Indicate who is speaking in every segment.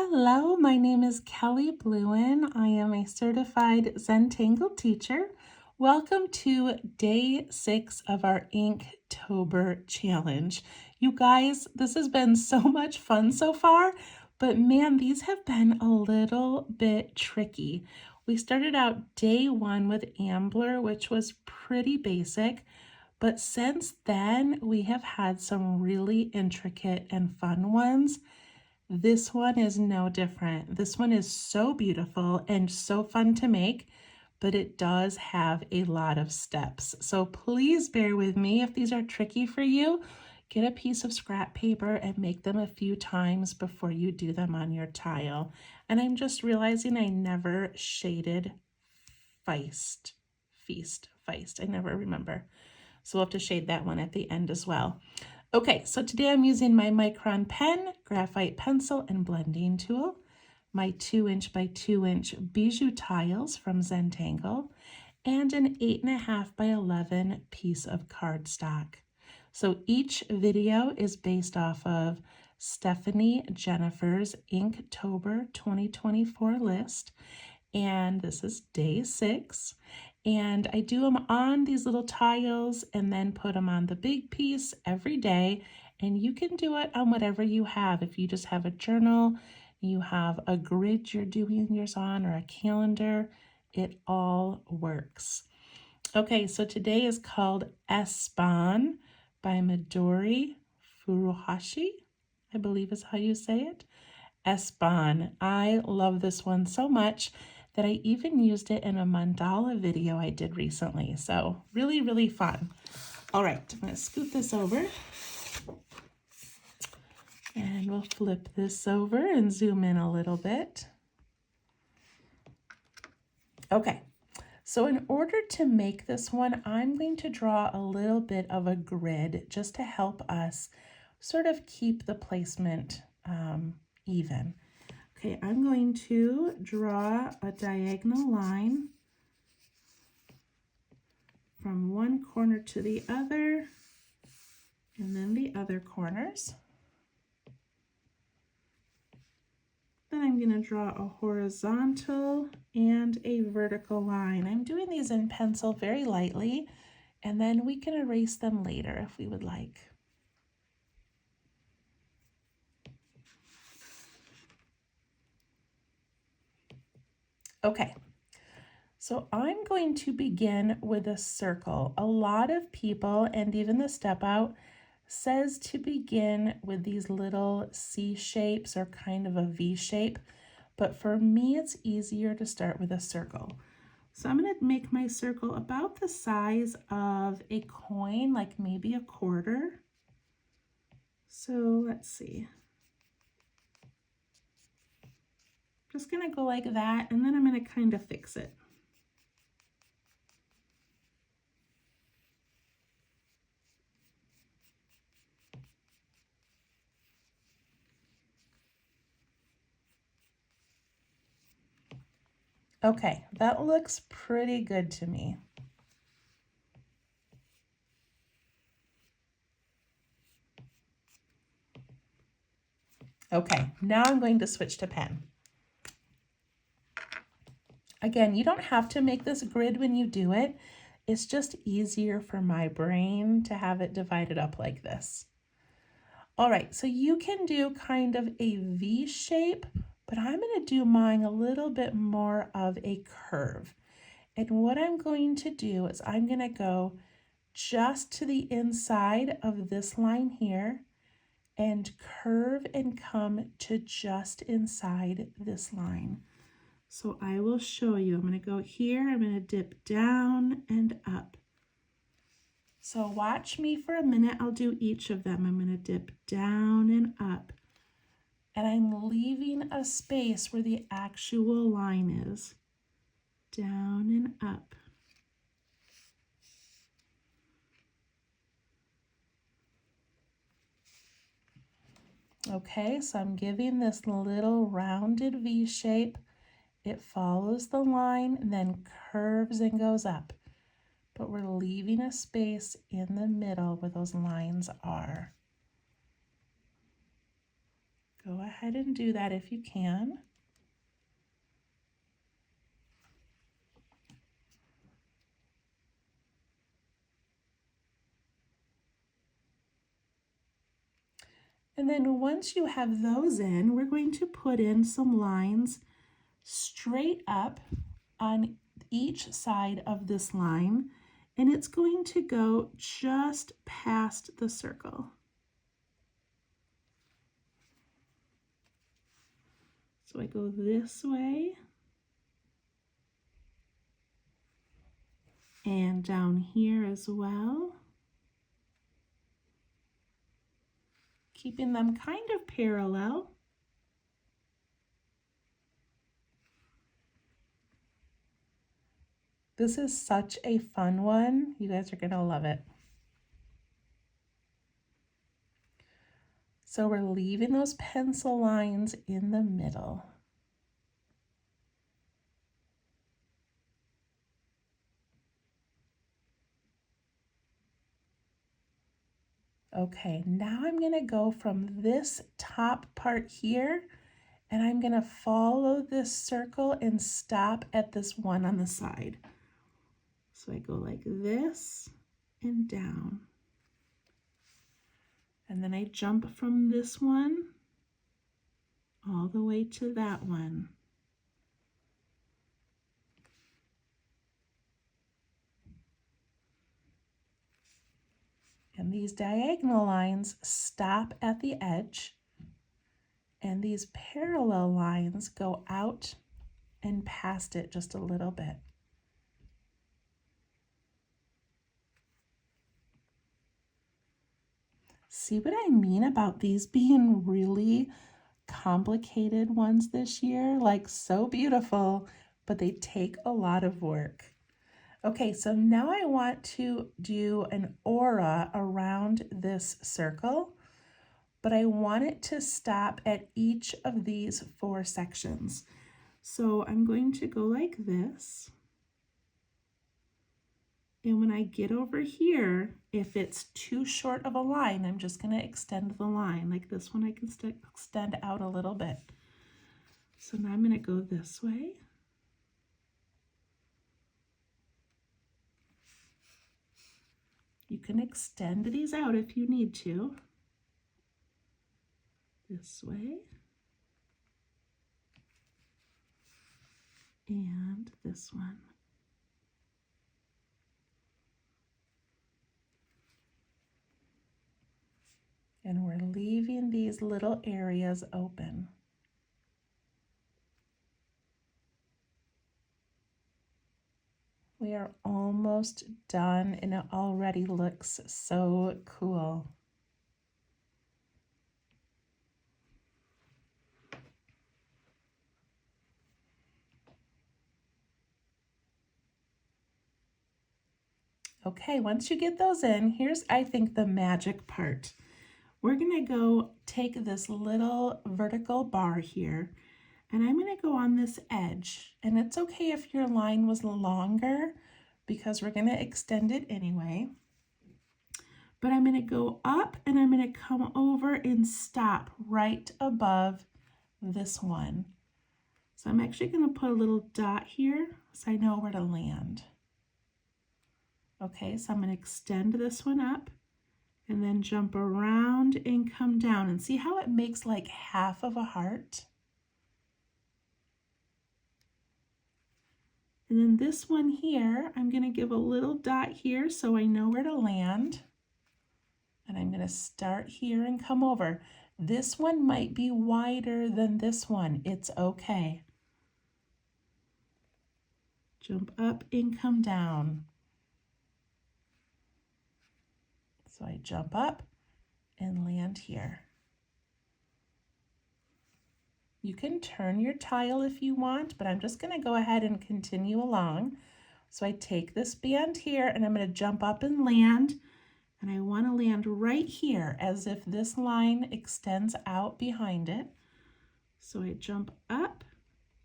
Speaker 1: Hello, my name is Kelly Bluen. I am a certified Zentangle teacher. Welcome to day 6 of our Inktober challenge. You guys, this has been so much fun so far, but man, these have been a little bit tricky. We started out day 1 with Ambler, which was pretty basic, but since then we have had some really intricate and fun ones. This one is no different. This one is so beautiful and so fun to make, but it does have a lot of steps. So please bear with me if these are tricky for you. Get a piece of scrap paper and make them a few times before you do them on your tile. And I'm just realizing I never shaded feist. I never remember. So we'll have to shade that one at the end as well. Okay, so today I'm using my Micron pen, graphite pencil, and blending tool, my 2" by 2" bijou tiles from Zentangle, and an 8.5 by 11 piece of cardstock. So each video is based off of Stephanie Jennifer's Inktober 2024 list, and this is day 6. And I do them on these little tiles and then put them on the big piece every day. And you can do it on whatever you have. If you just have a journal, you have a grid you're doing yours on, or a calendar, it all works. Okay, so today is called Espon by Midori Furuhashi, I believe is how you say it. Espon. I love this one so much that I even used it in a mandala video I did recently. So really, really fun. All right, I'm going to scoot this over. And we'll flip this over and zoom in a little bit. Okay, so in order to make this one, I'm going to draw a little bit of a grid just to help us sort of keep the placement even. Okay, I'm going to draw a diagonal line from one corner to the other, and then the other corners. Then I'm going to draw a horizontal and a vertical line. I'm doing these in pencil very lightly, and then we can erase them later if we would like. Okay, so I'm going to begin with a circle. A lot of people, and even the step out, says to begin with these little C shapes or kind of a V shape, but for me it's easier to start with a circle. So I'm going to make my circle about the size of a coin, like maybe a quarter. So let's see. Just going to go like that, and then I'm going to kind of fix it. Okay, that looks pretty good to me. Okay, now I'm going to switch to pen. Again, you don't have to make this grid when you do it. It's just easier for my brain to have it divided up like this. All right, so you can do kind of a V shape, but I'm going to do mine a little bit more of a curve. And what I'm going to do is I'm going to go just to the inside of this line here and curve and come to just inside this line. So I will show you. I'm going to go here, I'm going to dip down and up. So watch me for a minute. I'll do each of them. I'm going to dip down and up. And I'm leaving a space where the actual line is. Down and up. Okay, so I'm giving this little rounded V shape. It follows the line, then curves and goes up. But we're leaving a space in the middle where those lines are. Go ahead and do that if you can. And then once you have those in, we're going to put in some lines straight up on each side of this line, and it's going to go just past the circle. So I go this way and down here as well, keeping them kind of parallel. This is such a fun one. You guys are gonna love it. So we're leaving those pencil lines in the middle. Okay, now I'm gonna go from this top part here, and I'm gonna follow this circle and stop at this one on the side. So I go like this and down. And then I jump from this one all the way to that one. And these diagonal lines stop at the edge, and these parallel lines go out and past it just a little bit. See what I mean about these being really complicated ones this year? Like so beautiful, but they take a lot of work. Okay, so now I want to do an aura around this circle, but I want it to stop at each of these 4 sections. So I'm going to go like this. And when I get over here, if it's too short of a line, I'm just going to extend the line. Like this one, I can extend out a little bit. So now I'm going to go this way. You can extend these out if you need to. This way. And this one. And we're leaving these little areas open. We are almost done, and it already looks so cool. Okay, once you get those in, here's, I think, the magic part. We're gonna go take this little vertical bar here, and I'm gonna go on this edge. And it's okay if your line was longer, because we're gonna extend it anyway. But I'm gonna go up and I'm gonna come over and stop right above this one. So I'm actually gonna put a little dot here so I know where to land. Okay, so I'm gonna extend this one up and then jump around and come down, and see how it makes like half of a heart? And then this one here, I'm gonna give a little dot here so I know where to land. And I'm gonna start here and come over. This one might be wider than this one. It's okay. Jump up and come down. So I jump up and land here. You can turn your tile if you want, but I'm just gonna go ahead and continue along. So I take this band here and I'm gonna jump up and land, and I wanna land right here as if this line extends out behind it. So I jump up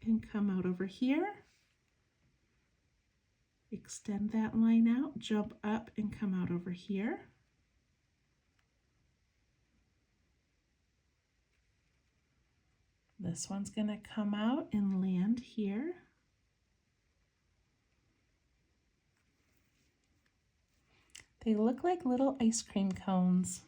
Speaker 1: and come out over here, extend that line out, jump up and come out over here. This one's going to come out and land here. They look like little ice cream cones.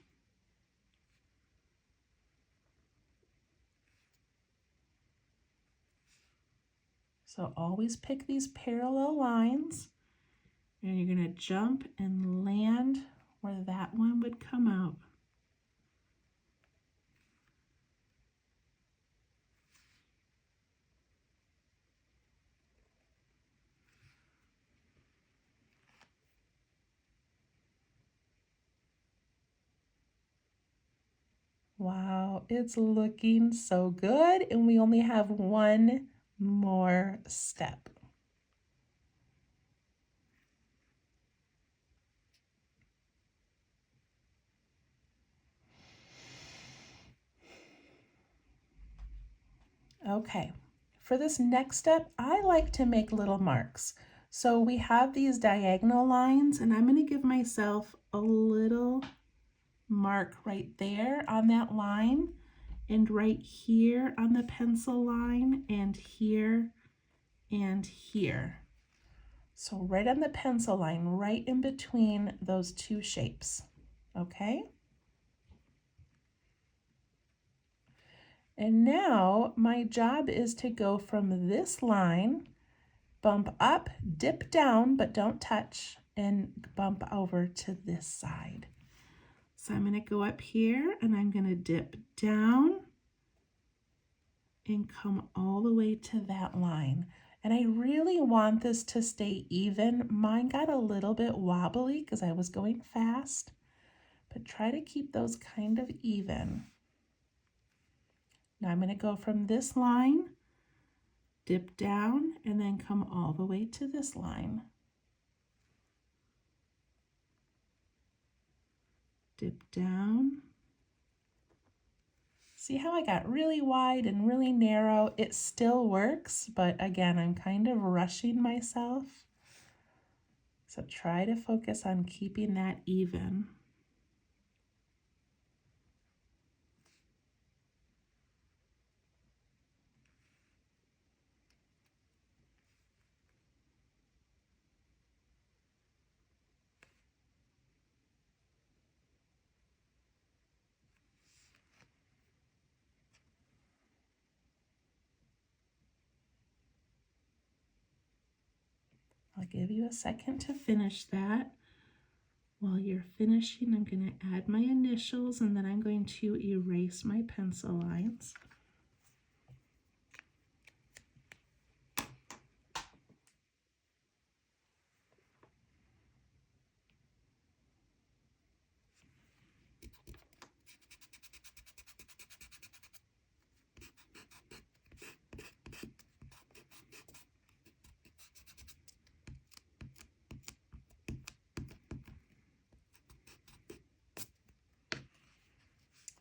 Speaker 1: So always pick these parallel lines, and you're going to jump and land where that one would come out. Wow, it's looking so good, and we only have one more step. Okay, for this next step, I like to make little marks. So we have these diagonal lines, and I'm going to give myself a little mark right there on that line, and right here on the pencil line, and here and here. So right on the pencil line, right in between those two shapes, okay? And now my job is to go from this line, bump up, dip down, but don't touch, and bump over to this side. So I'm going to go up here and I'm going to dip down and come all the way to that line. And I really want this to stay even. Mine got a little bit wobbly because I was going fast, but try to keep those kind of even. Now I'm going to go from this line, dip down, and then come all the way to this line. Dip down. See how I got really wide and really narrow? It still works, but again, I'm kind of rushing myself. So try to focus on keeping that even. I'll give you a second to finish that. While you're finishing, I'm going to add my initials, and then I'm going to erase my pencil lines.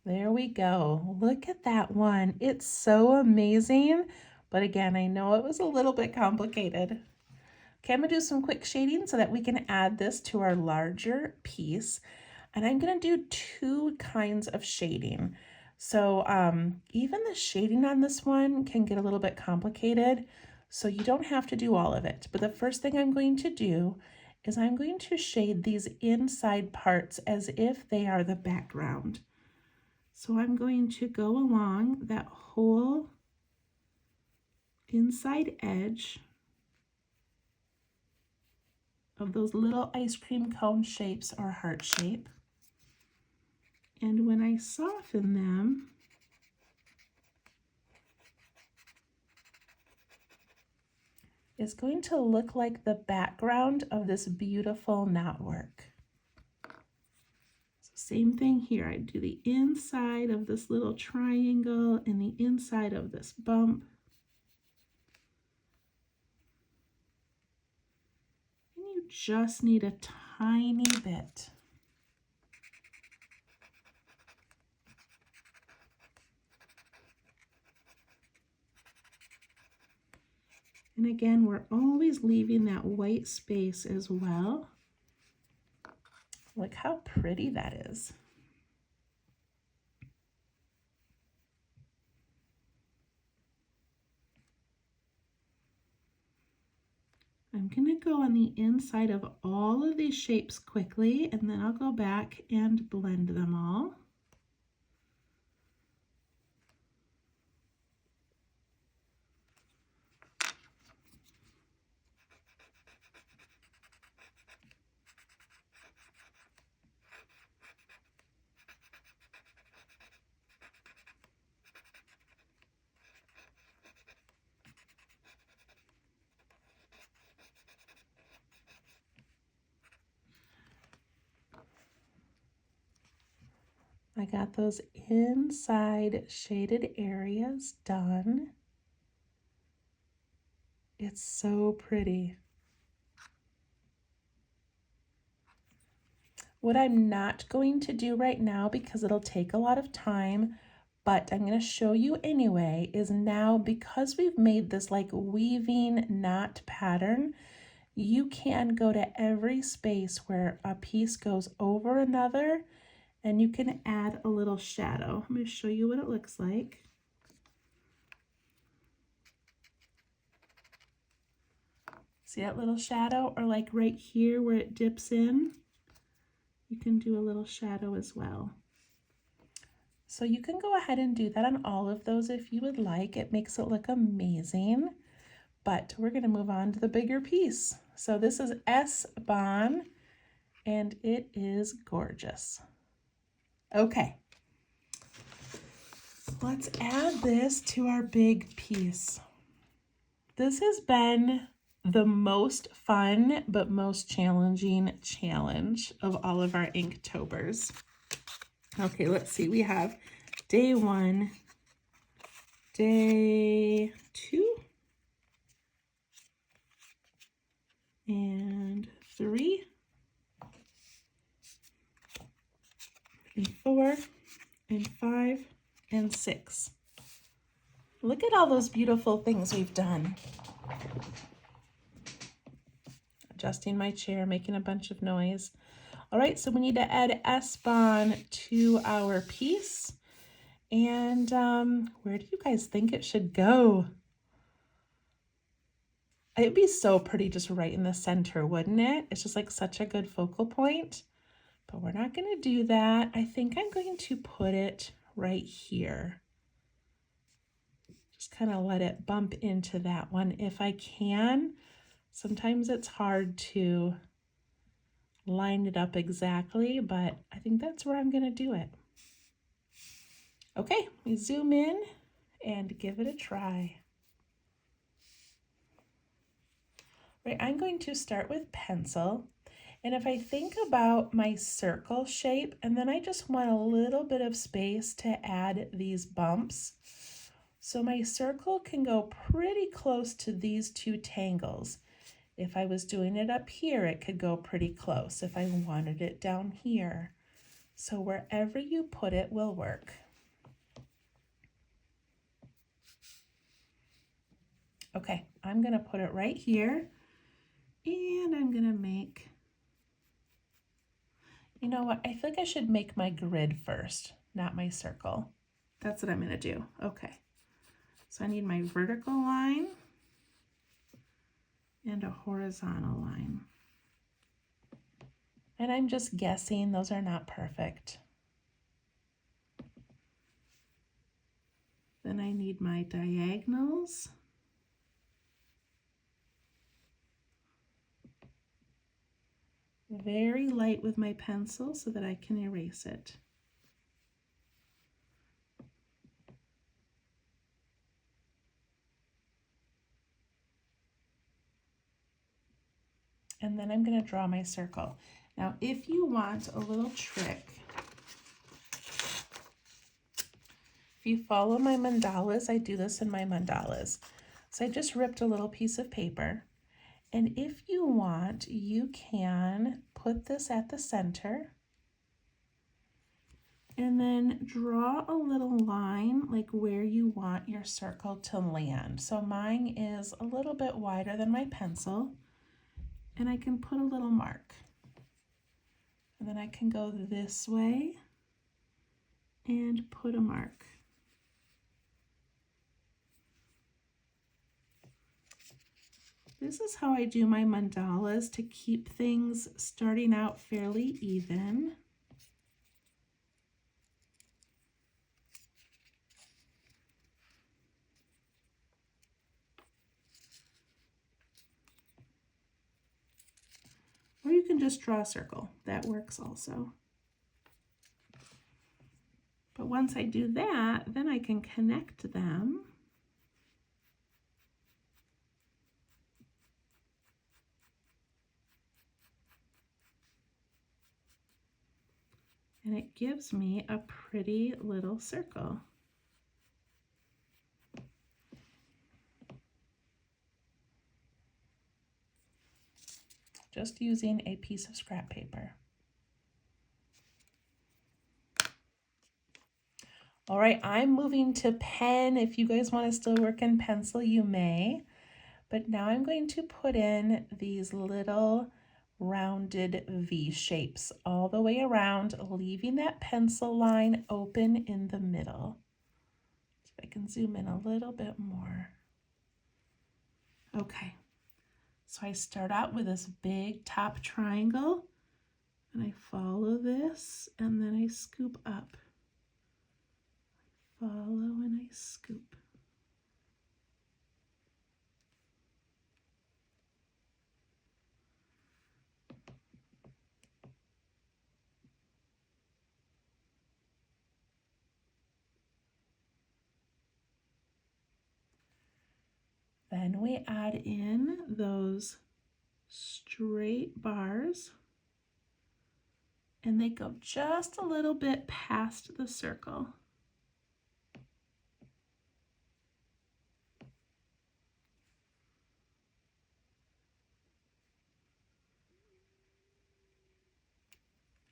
Speaker 1: There we go. Look at that one. It's so amazing. But again, I know it was a little bit complicated. Okay, I'm going to do some quick shading so that we can add this to our larger piece. And I'm going to do two kinds of shading. So even the shading on this one can get a little bit complicated. So you don't have to do all of it. But the first thing I'm going to do is I'm going to shade these inside parts as if they are the background. So I'm going to go along that whole inside edge of those little ice cream cone shapes or heart shape. And when I soften them, it's going to look like the background of this beautiful knotwork. Same thing here. I do the inside of this little triangle and the inside of this bump. And you just need a tiny bit. And again, we're always leaving that white space as well. Look how pretty that is. I'm going to go on the inside of all of these shapes quickly, and then I'll go back and blend them all. I got those inside shaded areas done. It's so pretty. What I'm not going to do right now, because it'll take a lot of time, but I'm going to show you anyway, is now because we've made this like weaving knot pattern, you can go to every space where a piece goes over another and you can add a little shadow. I'm going to show you what it looks like. See that little shadow? Or like right here where it dips in, you can do a little shadow as well. So you can go ahead and do that on all of those if you would like. It makes it look amazing. But we're going to move on to the bigger piece. So this is Espon, and it is gorgeous. Okay, let's add this to our big piece. This has been the most fun but most challenging challenge of all of our Inktobers. Okay, let's see. We have day 1, day 2, and 3, and 4, and 5, and 6. Look at all those beautiful things we've done. Adjusting my chair, making a bunch of noise. All right, so we need to add Espon to our piece. And where do you guys think it should go? It'd be so pretty just right in the center, wouldn't it? It's just like such a good focal point. But we're not going to do that. I think I'm going to put it right here. Just kind of let it bump into that one if I can. Sometimes it's hard to line it up exactly, but I think that's where I'm going to do it. Okay, we zoom in and give it a try. Right, I'm going to start with pencil. And if I think about my circle shape, and then I just want a little bit of space to add these bumps. So my circle can go pretty close to these 2 tangles. If I was doing it up here, it could go pretty close if I wanted it down here. So wherever you put it will work. Okay, I'm gonna put it right here, and I'm gonna make, you know what, I feel like I should make my grid first, not my circle. That's what I'm gonna do. Okay, so I need my vertical line and a horizontal line. And I'm just guessing those are not perfect. Then I need my diagonals. Very light with my pencil so that I can erase it. And then I'm going to draw my circle. Now, if you want a little trick, if you follow my mandalas, I do this in my mandalas. So I just ripped a little piece of paper. And if you want, you can put this at the center and then draw a little line like where you want your circle to land. So mine is a little bit wider than my pencil, and I can put a little mark. And then I can go this way and put a mark. This is how I do my mandalas to keep things starting out fairly even. Or you can just draw a circle. That works also. But once I do that, then I can connect them. And it gives me a pretty little circle. Just using a piece of scrap paper. All right, I'm moving to pen. If you guys want to still work in pencil, you may. But now I'm going to put in these little rounded V shapes all the way around, leaving that pencil line open in the middle. So I can zoom in a little bit more. Okay, so I start out with this big top triangle, and I follow this, and then I scoop up. Follow and I scoop. Then we add in those straight bars, and they go just a little bit past the circle.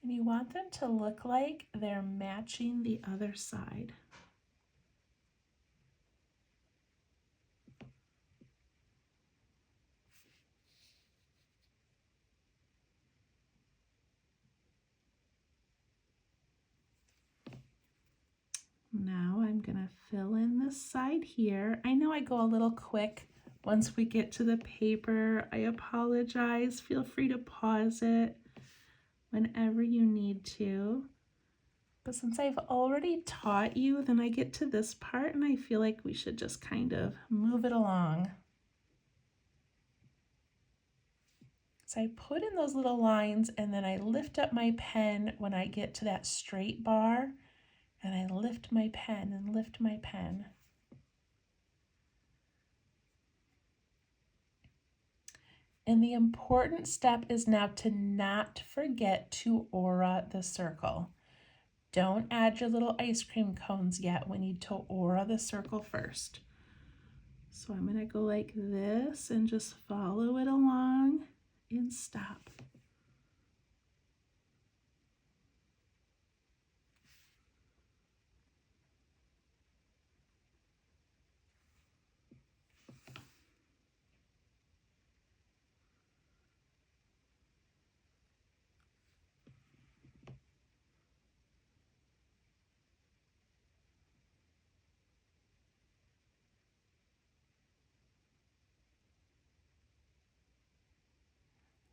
Speaker 1: And you want them to look like they're matching the other side. Now I'm gonna fill in this side here. I know I go a little quick once we get to the paper. I apologize. Feel free to pause it whenever you need to. But since I've already taught you, then I get to this part and I feel like we should just kind of move it along. So I put in those little lines and then I lift up my pen when I get to that straight bar, and I lift my pen and lift my pen. And the important step is now to not forget to aura the circle. Don't add your little ice cream cones yet. We need to aura the circle first. So I'm gonna go like this and just follow it along and stop.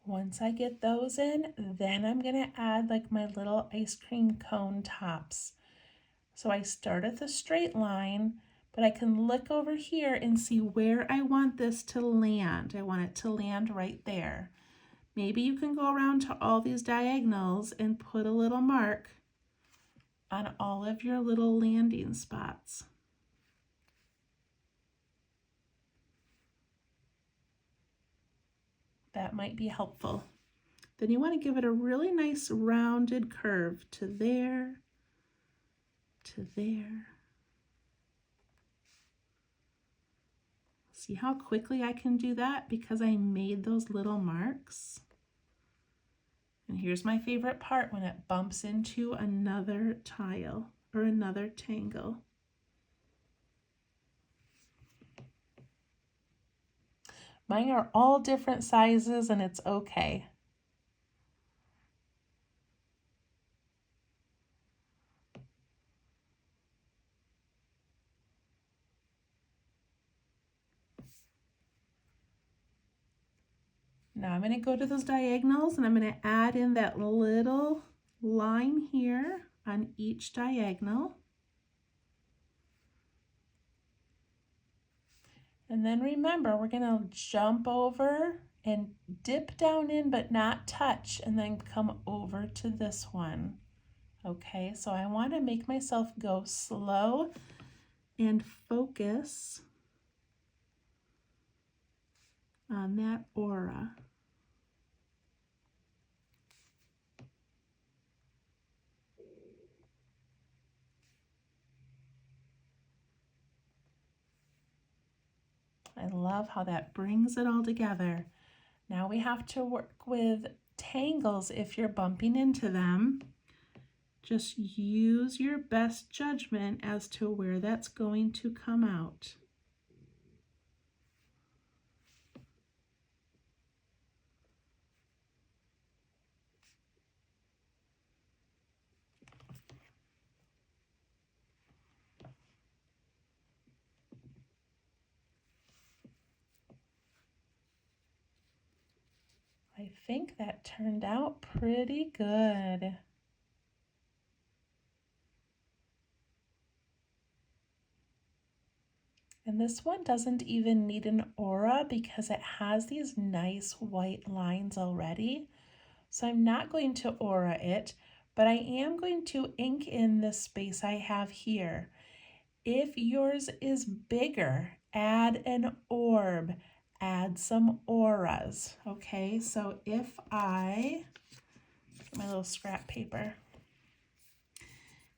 Speaker 1: Once I get those in, then I'm gonna add like my little ice cream cone tops. So I start at the straight line, but I can look over here and see where I want this to land. I want it to land right there. Maybe you can go around to all these diagonals and put a little mark on all of your little landing spots. That might be helpful. Then you want to give it a really nice rounded curve to there, to there. See how quickly I can do that because I made those little marks? And here's my favorite part, when it bumps into another tile or another tangle. Mine are all different sizes and it's okay. Now I'm going to go to those diagonals and I'm going to add in that little line here on each diagonal. And then remember, we're going to jump over and dip down in but not touch, and then come over to this one. Okay, so I want to make myself go slow and focus on that aura. I love how that brings it all together. Now we have to work with tangles if you're bumping into them. Just use your best judgment as to where that's going to come out. I think that turned out pretty good. And this one doesn't even need an aura because it has these nice white lines already. So I'm not going to aura it, but I am going to ink in this space I have here. If yours is bigger, add an orb, add some auras. Okay, so if I, my little scrap paper,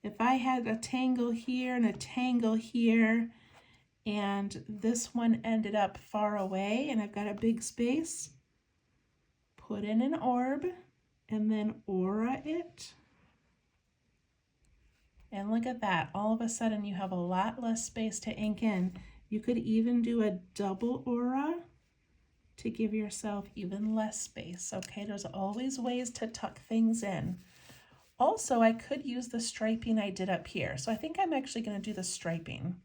Speaker 1: if I had a tangle here and a tangle here, and this one ended up far away and I've got a big space, put in an orb and then aura it. And look at that, all of a sudden you have a lot less space to ink in. You could even do a double aura to give yourself even less space. Okay, there's always ways to tuck things in. Also, I could use the striping I did up here. So I think I'm actually going to do the striping.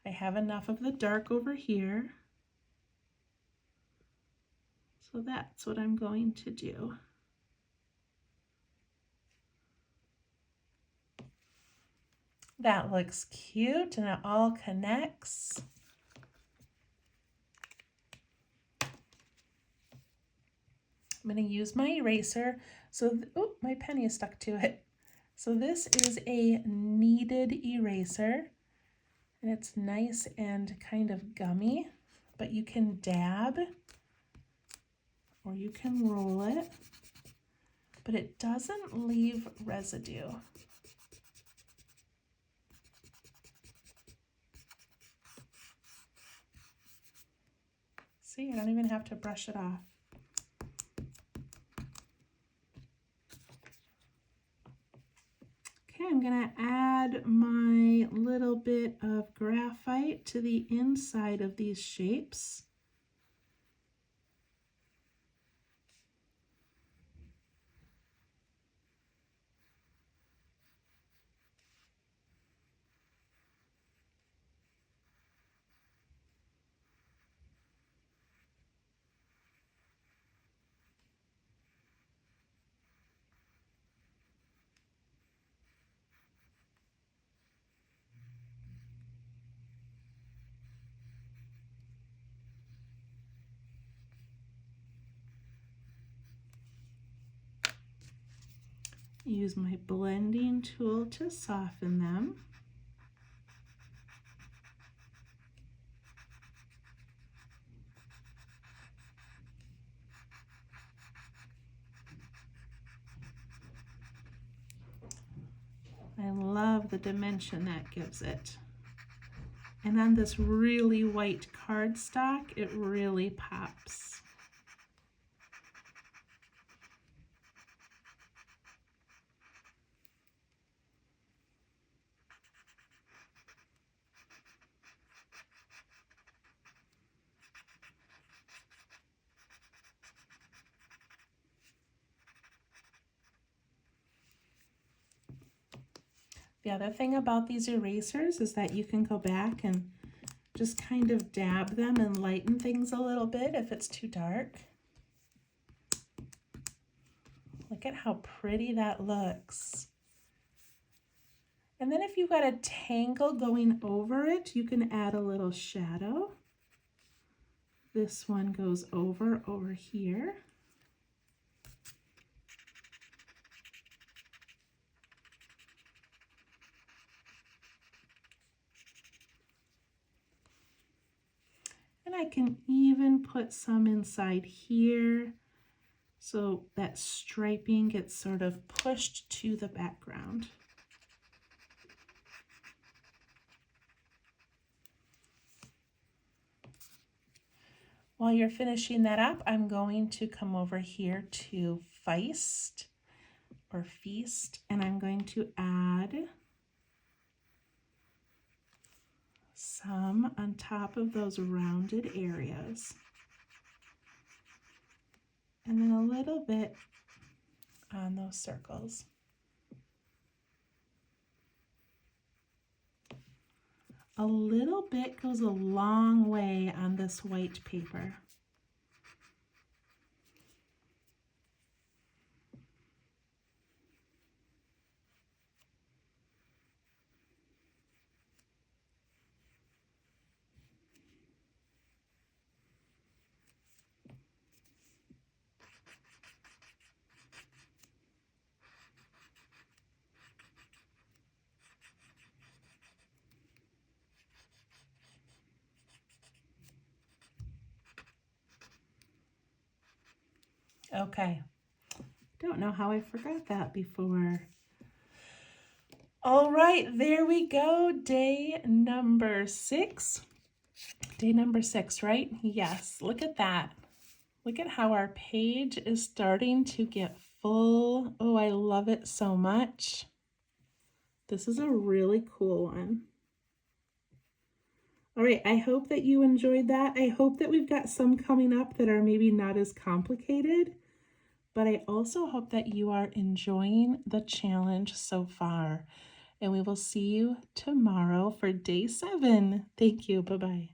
Speaker 1: I have enough of the dark over here. So that's what I'm going to do. That looks cute and it all connects. I'm going to use my eraser. So, oh, my penny is stuck to it. So this is a kneaded eraser and it's nice and kind of gummy, but you can dab or you can roll it, but it doesn't leave residue. See, I don't even have to brush it off. Okay, I'm going to add my little bit of graphite to the inside of these shapes. Use my blending tool to soften them. I love the dimension that gives it. And on this really white cardstock, it really pops. The other thing about these erasers is that you can go back and just kind of dab them and lighten things a little bit if it's too dark. Look at how pretty that looks. And then if you've got a tangle going over it, you can add a little shadow. This one goes over here. And I can even put some inside here so that striping gets sort of pushed to the background. While you're finishing that up, I'm going to come over here to Feist or Feast, and I'm going to add some on top of those rounded areas. And then a little bit on those circles. A little bit goes a long way on this white paper. Okay, don't know how I forgot that before. All right, there we go, day number 6. Day number 6, right? Yes, look at that. Look at how our page is starting to get full. Oh, I love it so much. This is a really cool one. All right, I hope that you enjoyed that. I hope that we've got some coming up that are maybe not as complicated, but I also hope that you are enjoying the challenge so far. And we will see you tomorrow for day 7. Thank you. Bye-bye.